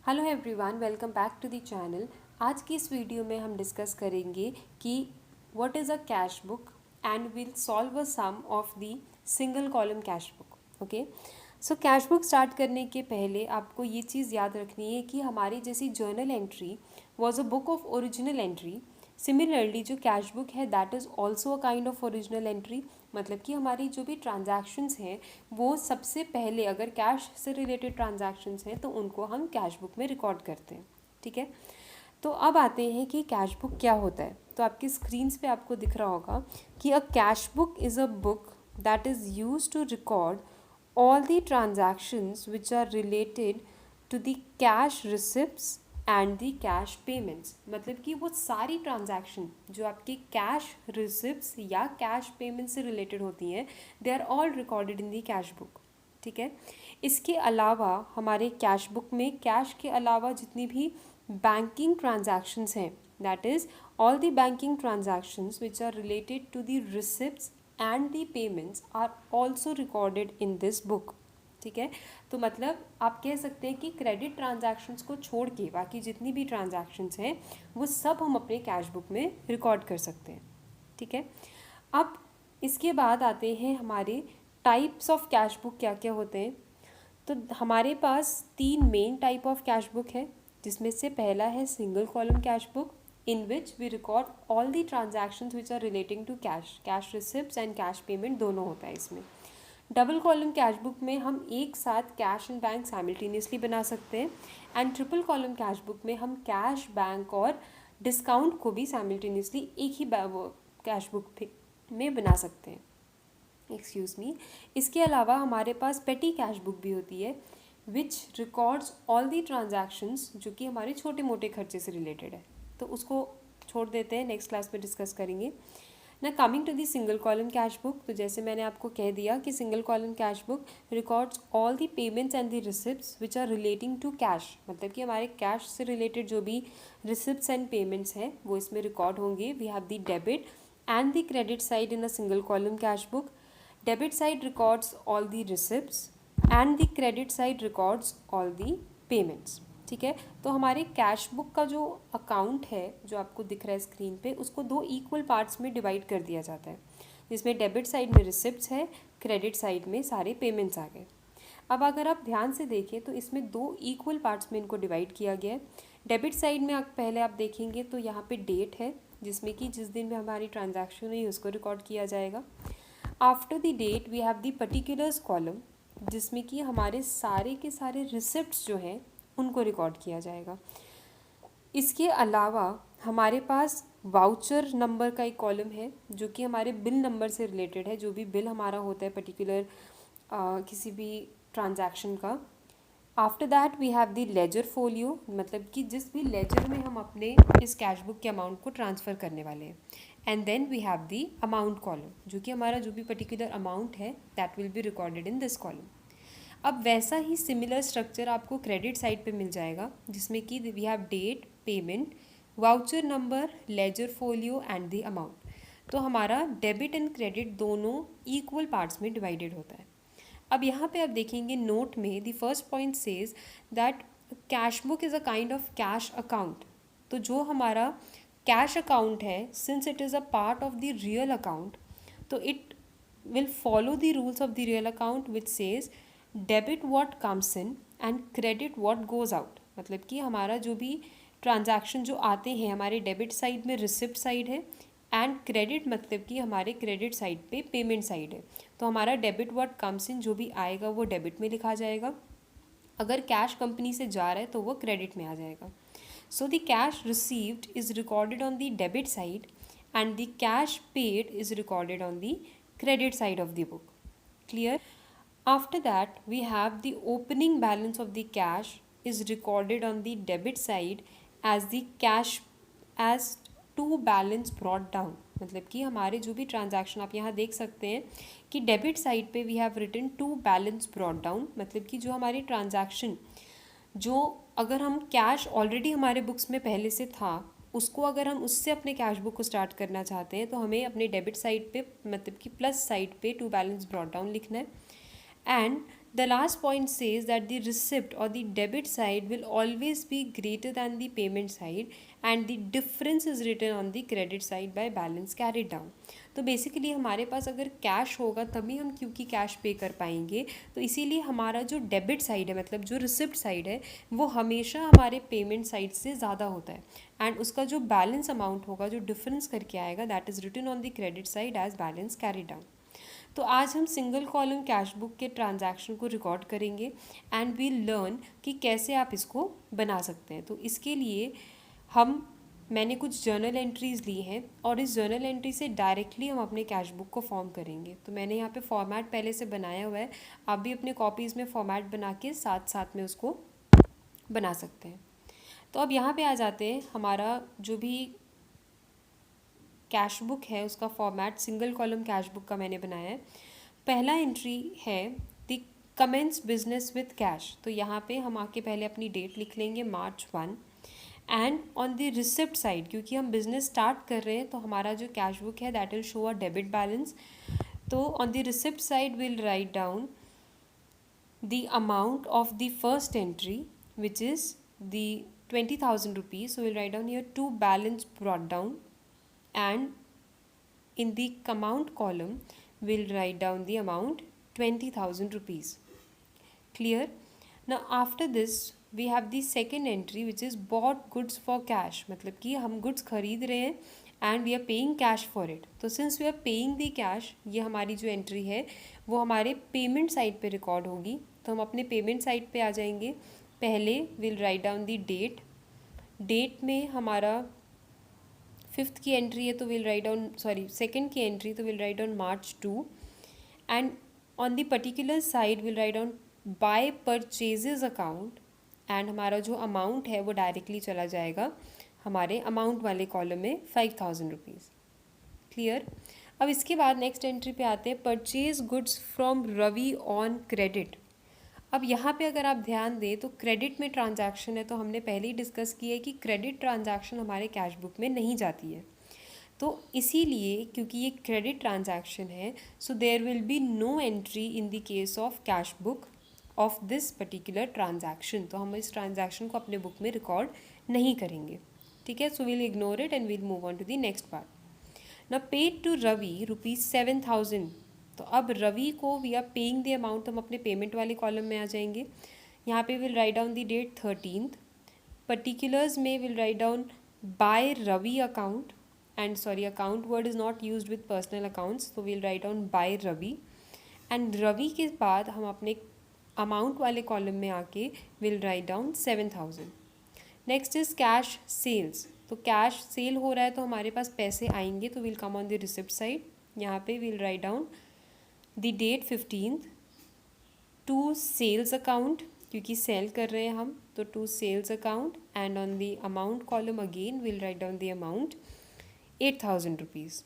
Hello everyone, welcome back to the channel. आज की इस वीडियो में हम डिस्कस करेंगे कि what is a cash book and will solve a sum of the single column cash book. Okay, so cash book start करने के पहले आपको ये चीज़ याद रखनी है कि हमारी जैसी journal entry was a book of original entry, similarly जो कैश बुक है that is also a kind of original entry. मतलब कि हमारी जो भी ट्रांजैक्शंस हैं वो सबसे पहले अगर कैश से रिलेटेड ट्रांजैक्शंस हैं तो उनको हम कैश बुक में रिकॉर्ड करते हैं। ठीक है, तो अब आते हैं कि कैश बुक क्या होता है। तो आपकी स्क्रीन्स पे आपको दिख रहा होगा कि a cash book is a book that is use to record all the transactions which are related to the cash receipts and the cash payments। मतलब कि वो सारी ट्रांजैक्शन जो आपके कैश रिसिप्ट्स या कैश पेमेंट से रिलेटेड होती हैं they are all recorded in the cash book. ठीक है, इसके अलावा हमारे कैश बुक में कैश के अलावा जितनी भी बैंकिंग ट्रांजैक्शंस हैं that is all the banking transactions which are related to the receipts and the payments are also recorded in this book। ठीक है, तो मतलब आप कह सकते हैं कि क्रेडिट ट्रांजैक्शंस को छोड़ के बाकी जितनी भी ट्रांजैक्शंस हैं वो सब हम अपने कैश बुक में रिकॉर्ड कर सकते हैं। ठीक है, अब इसके बाद आते हैं हमारे टाइप्स ऑफ कैश बुक क्या क्या होते हैं। तो हमारे पास 3 main type of cash book है, जिसमें से पहला है single column cash book in which we record all the transactions which are relating to cash receipts and cash payment दोनों होता है इसमें। डबल कॉलम कैश बुक में हम एक साथ कैश एंड बैंक साइमल्टेनियसली बना सकते हैं and triple column cash book में हम कैश, बैंक और डिस्काउंट को भी साइमल्टेनियसली एक ही कैश बुक में बना सकते हैं। एक्सक्यूज़ मी, इसके अलावा हमारे पास पेटी कैश बुक भी होती है विच रिकॉर्ड्स ऑल दी ट्रांजैक्शंस जो कि हमारे छोटे मोटे खर्चे से रिलेटेड है। तो उसको छोड़ देते हैं, नेक्स्ट क्लास में डिस्कस करेंगे ना। Coming to the single column cash book, तो जैसे मैंने आपको कह दिया कि single column cash book records all the payments and the receipts which are relating to cash. मतलब कि हमारे कैश से रिलेटेड जो भी रिसिप्ट्स एंड पेमेंट्स हैं वो इसमें रिकॉर्ड होंगे। We have the debit and the credit side in a single column cash book. Debit side records all the receipts and the credit side records all the payments. ठीक है, तो हमारे cash book का जो account है जो आपको दिख रहा है स्क्रीन पे उसको 2 इक्वल पार्ट्स में डिवाइड कर दिया जाता है, जिसमें डेबिट साइड में रिसिप्ट्स है, क्रेडिट साइड में सारे पेमेंट्स आ गए। अब अगर आप ध्यान से देखें तो इसमें 2 इक्वल पार्ट्स में इनको डिवाइड किया गया है। डेबिट साइड में पहले आप देखेंगे तो यहाँ पे डेट है जिसमें कि जिस दिन में हमारी ट्रांजैक्शन हुई उसको रिकॉर्ड किया जाएगा। After the date we have the particulars column जिसमें कि हमारे सारे के सारे रिसिप्ट्स जो हैं उनको रिकॉर्ड किया जाएगा। इसके अलावा हमारे पास वाउचर नंबर का एक कॉलम है जो कि हमारे बिल नंबर से रिलेटेड है, जो भी बिल हमारा होता है पर्टिकुलर किसी भी ट्रांजैक्शन का। After that we have the ledger folio, मतलब कि जिस भी लेजर में हम अपने इस कैश बुक के अमाउंट को ट्रांसफ़र करने वाले हैं। And then we have the amount column जो कि हमारा जो भी पर्टिकुलर अमाउंट है that will be recorded in this column. अब वैसा ही सिमिलर स्ट्रक्चर आपको क्रेडिट साइड पे मिल जाएगा जिसमें कि we have date, payment, voucher number, ledger folio and the amount. तो हमारा डेबिट एंड क्रेडिट दोनों इक्वल पार्ट्स में डिवाइडेड होता है। अब यहाँ पे आप देखेंगे नोट में the first point says that cash book is a kind of cash account. तो जो हमारा कैश अकाउंट है since it is a part of the real account तो it will follow the rules of the real account which says debit what comes in and credit what goes out। मतलब कि हमारा जो भी transaction जो आते हैं हमारे डेबिट साइड में रिसिप्ट साइड है एंड क्रेडिट मतलब कि हमारे क्रेडिट साइड पे पेमेंट साइड है। तो हमारा डेबिट व्हाट कम्स इन जो भी आएगा वो डेबिट में लिखा जाएगा, अगर कैश कंपनी से जा रहा है तो वो क्रेडिट में आ जाएगा। So the cash received is recorded on the debit side and the cash paid is recorded on the credit side of the book. Clear? After that we have the opening balance of the cash is recorded on the debit side as the cash as to balance brought down। मतलब कि हमारे जो भी transaction आप यहाँ देख सकते हैं कि डेबिट साइड पे we have written to balance brought down. मतलब कि जो हमारी ट्रांजैक्शन जो अगर हम कैश ऑलरेडी हमारे बुक्स में पहले से था उसको अगर हम उससे अपने कैश बुक को स्टार्ट करना चाहते हैं तो हमें अपने डेबिट साइड पे मतलब कि प्लस साइड पे टू बैलेंस ब्रॉट डाउन लिखना है and The last point says that the receipt or the debit side will always be greater than the payment side and the difference is written on the credit side by balance carried down. तो basically हमारे पास अगर cash होगा तभी हम क्योंकि cash पे कर पाएंगे, तो इसीलिए हमारा जो डेबिट साइड है मतलब जो रिसिप्ट साइड है वो हमेशा हमारे पेमेंट साइड से ज़्यादा होता है एंड उसका जो बैलेंस अमाउंट होगा जो डिफरेंस करके आएगा that is written on the credit side as balance carry down. तो आज हम सिंगल कॉलम कैश बुक के ट्रांजैक्शन को रिकॉर्ड करेंगे एंड वी लर्न कि कैसे आप इसको बना सकते हैं. तो इसके लिए मैंने कुछ जर्नल एंट्रीज़ ली हैं और इस जर्नल एंट्री से डायरेक्टली हम अपने कैश बुक को फॉर्म करेंगे. तो मैंने यहाँ पे फॉर्मेट पहले से बनाया हुआ है, आप भी अपने कॉपीज़ में फॉर्मेट बना के साथ साथ में उसको बना सकते हैं. तो अब यहाँ पे आ जाते हैं. हमारा जो भी कैश बुक है उसका format single column cash book का मैंने बनाया है. पहला एंट्री है the commence business with cash. तो यहाँ पे हम आके पहले अपनी डेट लिख लेंगे March 1 and on the receipt side क्योंकि हम बिजनेस स्टार्ट कर रहे हैं तो हमारा जो कैश बुक है that will show a debit balance. तो on the receipt side will write down the amount of the first entry which is the 20,000 rupees. So we'll write down here to balance brought down and in the amount column we'll write down the amount 20,000 rupees. Clear? Now after this we have the second entry which is bought goods for cash. मतलब कि हम goods खरीद रहे हैं and we are paying cash for it. तो since we are paying the cash, ये हमारी जो entry है वो हमारे payment side पे record होगी. तो हम अपने payment side पे आ जाएंगे. पहले we'll write down the date. Date में हमारा 5th की एंट्री है तो विल राइट डाउन सेकंड की एंट्री तो will write down March 2 and on the particular side will write down by purchases account एंड हमारा जो अमाउंट है वो डायरेक्टली चला जाएगा हमारे अमाउंट वाले कॉलम में 5,000 रुपीज़. क्लियर? अब इसके बाद नेक्स्ट एंट्री पे आते हैं purchase goods from Ravi on credit. अब यहाँ पे अगर आप ध्यान दें तो क्रेडिट में ट्रांजैक्शन है तो हमने पहले ही डिस्कस किया है कि क्रेडिट ट्रांजैक्शन हमारे कैश बुक में नहीं जाती है. तो इसीलिए क्योंकि ये क्रेडिट ट्रांजैक्शन है so there will be no entry in the case of cash book of this particular transaction. तो हम इस ट्रांजैक्शन को अपने बुक में रिकॉर्ड नहीं करेंगे. ठीक है, so will ignore it and will move on to the next part. Now paid to Ravi ₹7,000. तो अब रवि को we are paying the amount, हम अपने पेमेंट वाले कॉलम में आ जाएंगे. यहाँ पे will write down the date 13th. Particulars में will write down by Ravi account and account word is not used with personal accounts तो will write down by Ravi and Ravi के बाद हम अपने अमाउंट वाले कॉलम में आके will write down 7,000. Next is cash sales. तो कैश सेल हो रहा है तो हमारे पास पैसे आएंगे तो will come on the receipt side. यहाँ पे will write down the date 15th to sales account क्योंकि सेल कर रहे हैं हम तो to sales account and on the amount column again will write down the amount 8,000 rupees.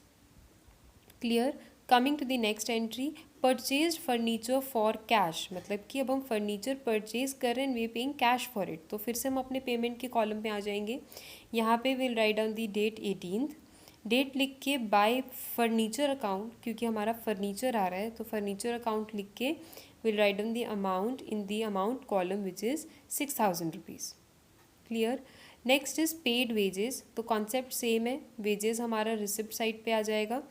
Clear? Coming to the next entry purchase furniture for cash. मतलब कि अब हम फर्नीचर परचेज कर रहे हैं we paying cash for it. तो फिर से हम अपने पेमेंट के कॉलम पे आ जाएंगे. यहाँ पे will write down the date 18th. Date लिख के बाय फर्नीचर अकाउंट क्योंकि हमारा फर्नीचर आ रहा है तो फर्नीचर अकाउंट लिख के will write down the amount in the amount column which is 6,000 rupees. Clear? Next is paid wages. तो कॉन्सेप्ट सेम है. वेजेस हमारा रिसिप्ट साइड पे आ जाएगा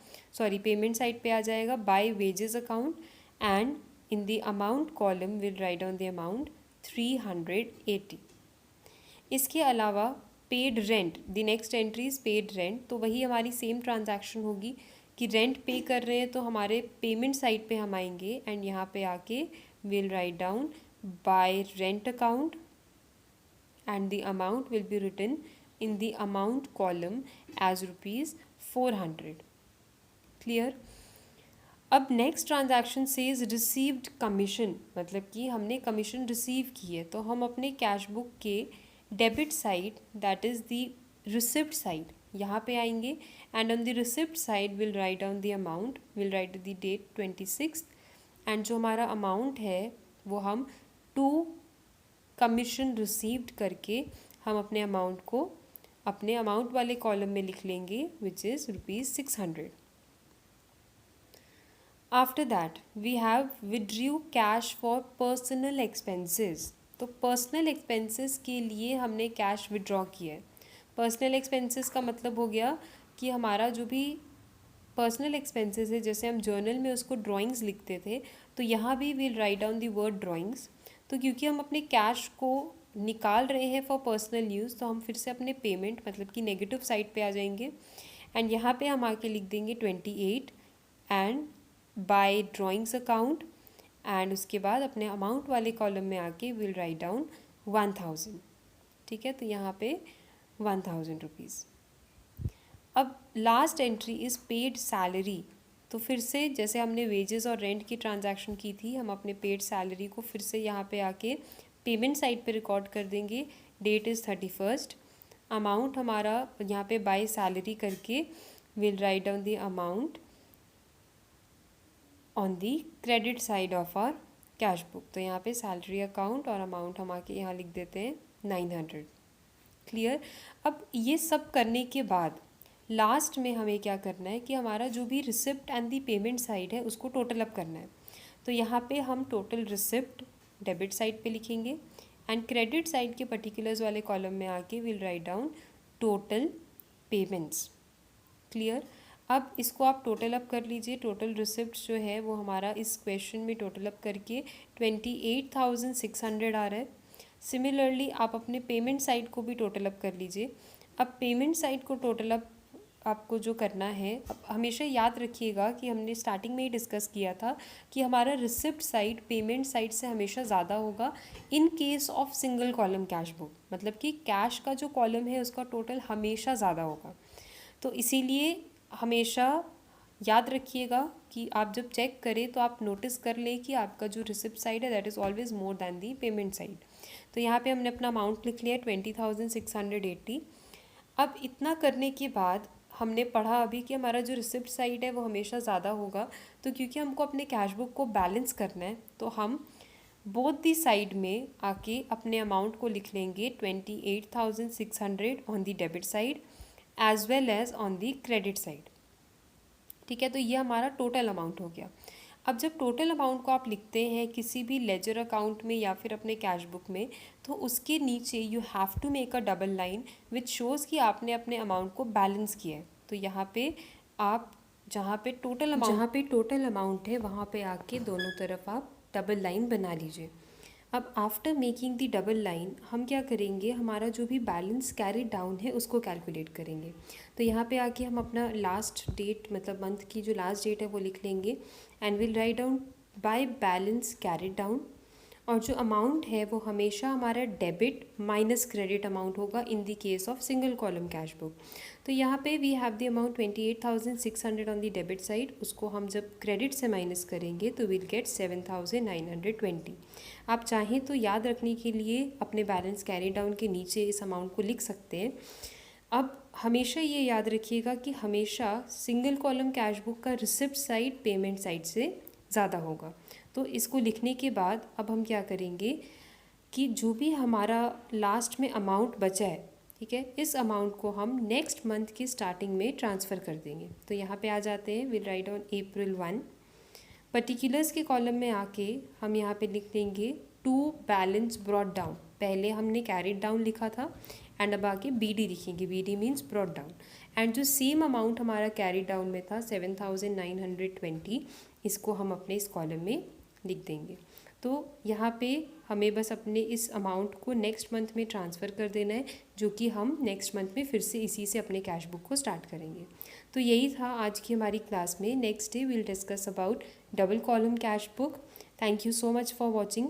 पेमेंट साइड पे आ जाएगा by wages account and in the amount column will write down the amount 380. इसके अलावा paid rent, the next entry is paid rent. तो वही हमारी सेम ट्रांजैक्शन होगी कि रेंट पे कर रहे हैं तो हमारे पेमेंट साइड पे हम आएंगे एंड यहाँ पे आके will write down bye rent account and the amount will be written in the amount column as ₹400. Clear? अब next transaction says received commission. मतलब कि हमने कमीशन रिसीव की है तो हम अपने कैश बुक के debit side that is the receipt side यहाँ पे आएंगे and on the receipt side will write down the amount, will write the date 26th and जो हमारा अमाउंट है वो हम टू कमीशन रिसीव्ड करके हम अपने अमाउंट को अपने अमाउंट वाले कॉलम में लिख लेंगे which is ₹600. After that we have withdrew cash for personal expenses. तो पर्सनल एक्सपेंसेस के लिए हमने कैश विड्रॉ किया है। पर्सनल एक्सपेंसेस का मतलब हो गया कि हमारा जो भी पर्सनल एक्सपेंसेस है, जैसे हम जर्नल में उसको ड्राइंग्स लिखते थे, तो यहाँ भी will write down the word drawings. तो क्योंकि हम अपने कैश को निकाल रहे हैं फॉर पर्सनल यूज़, तो हम फिर से अपने पेमेंट मतलब कि नेगेटिव साइड पे आ जाएंगे एंड यहाँ पे हम आके लिख देंगे 28 and by drawings account, and उसके बाद अपने अमाउंट वाले कॉलम में आके विल राइट डाउन 1000। ठीक है, तो यहाँ पे 1000 रुपीज़। अब last entry is paid salary. तो फिर से जैसे हमने वेजेस और रेंट की ट्रांजैक्शन की थी, हम अपने पेड सैलरी को फिर से यहाँ पे आके पेमेंट साइड पे रिकॉर्ड कर देंगे। That is 31। अमाउंट हमारा यहाँ पे बाय सैलरी करके will write down the amount on the credit side of our cash book. तो यहाँ पे सैलरी अकाउंट और अमाउंट हम आके यहाँ लिख देते हैं 900। क्लियर। अब ये सब करने के बाद लास्ट में हमें क्या करना है कि हमारा जो भी receipt and the payment side है उसको टोटल अप करना है। तो यहाँ पे हम टोटल रिसिप्ट डेबिट साइड पे लिखेंगे एंड क्रेडिट साइड के पर्टिकुलर्स वाले कॉलम में आके will write down total payments. Clear. अब इसको आप टोटल अप कर लीजिए। टोटल रिसिप्ट जो है वो हमारा इस क्वेश्चन में टोटल अप करके 28,600 आ रहा है। सिमिलरली आप अपने पेमेंट साइड को भी टोटल अप कर लीजिए। अब पेमेंट साइड को टोटल अप आपको जो करना है, अब हमेशा याद रखिएगा कि हमने स्टार्टिंग में ही डिस्कस किया था कि हमारा रिसिप्ट साइड पेमेंट साइड से हमेशा ज़्यादा होगा in case of single column cash book. मतलब कि कैश का जो कॉलम है उसका टोटल हमेशा ज़्यादा होगा। तो इसीलिए हमेशा याद रखिएगा कि आप जब चेक करें तो आप नोटिस कर लें कि आपका जो रिसिप्ट साइड है that is always more than the payment side. तो यहाँ पे हमने अपना अमाउंट लिख लिया 20,680। अब इतना करने के बाद हमने पढ़ा अभी कि हमारा जो रिसिप्ट साइड है वो हमेशा ज़्यादा होगा। तो क्योंकि हमको अपने कैश बुक को बैलेंस करना है तो हम बोथ दी साइड में आके अपने अमाउंट को लिख लेंगे 28,600 on the debit side as well as on the credit side. ठीक है, तो ये हमारा टोटल अमाउंट हो गया। अब जब टोटल अमाउंट को आप लिखते हैं किसी भी लेजर अकाउंट में या फिर अपने कैश बुक में, तो उसके नीचे you have to make a double line which shows कि आपने अपने अमाउंट को बैलेंस किया है। तो यहाँ पे आप जहाँ पे टोटल अमाउंट है वहाँ पे आके दोनों तरफ आप डबल लाइन बना लीजिए। अब after making the double line हम क्या करेंगे, हमारा जो भी बैलेंस कैरी डाउन है उसको कैलकुलेट करेंगे। तो यहाँ पे आके हम अपना लास्ट डेट मतलब मंथ की जो लास्ट डेट है वो लिख लेंगे and will write down by balance carry down. और जो अमाउंट है वो हमेशा हमारा डेबिट माइनस क्रेडिट अमाउंट होगा in the case of single column cash book. तो यहाँ पे we have the amount 28,600 on the debit side. उसको हम जब क्रेडिट से माइनस करेंगे तो विल गेट 7,920। आप चाहें तो याद रखने के लिए अपने बैलेंस कैरी डाउन के नीचे इस अमाउंट को लिख सकते हैं। अब हमेशा ये याद रखिएगा कि हमेशा सिंगल कॉलम कैश बुक का रिसिप्ट साइड पेमेंट साइड से ज़्यादा होगा। तो इसको लिखने के बाद अब हम क्या करेंगे कि जो भी हमारा लास्ट में अमाउंट बचा है, ठीक है, इस अमाउंट को हम नेक्स्ट मंथ की स्टार्टिंग में ट्रांसफ़र कर देंगे। तो यहाँ पे आ जाते हैं, will write on April 1। Particulars के कॉलम में आके हम यहाँ पे लिख देंगे टू बैलेंस ब्रॉट डाउन। पहले हमने कैरिड डाउन लिखा था एंड अब आके BD लिखेंगे। BD means brought down. And जो सेम अमाउंट हमारा कैरी डाउन में था 7,920, इसको हम अपने इस कॉलम में लिख देंगे। तो यहाँ पे हमें बस अपने इस अमाउंट को नेक्स्ट मंथ में ट्रांसफ़र कर देना है, जो कि हम नेक्स्ट मंथ में फिर से इसी से अपने कैश बुक को स्टार्ट करेंगे। तो यही था आज की हमारी क्लास में। Next day will discuss about double column cash book. Thank you so much for watching.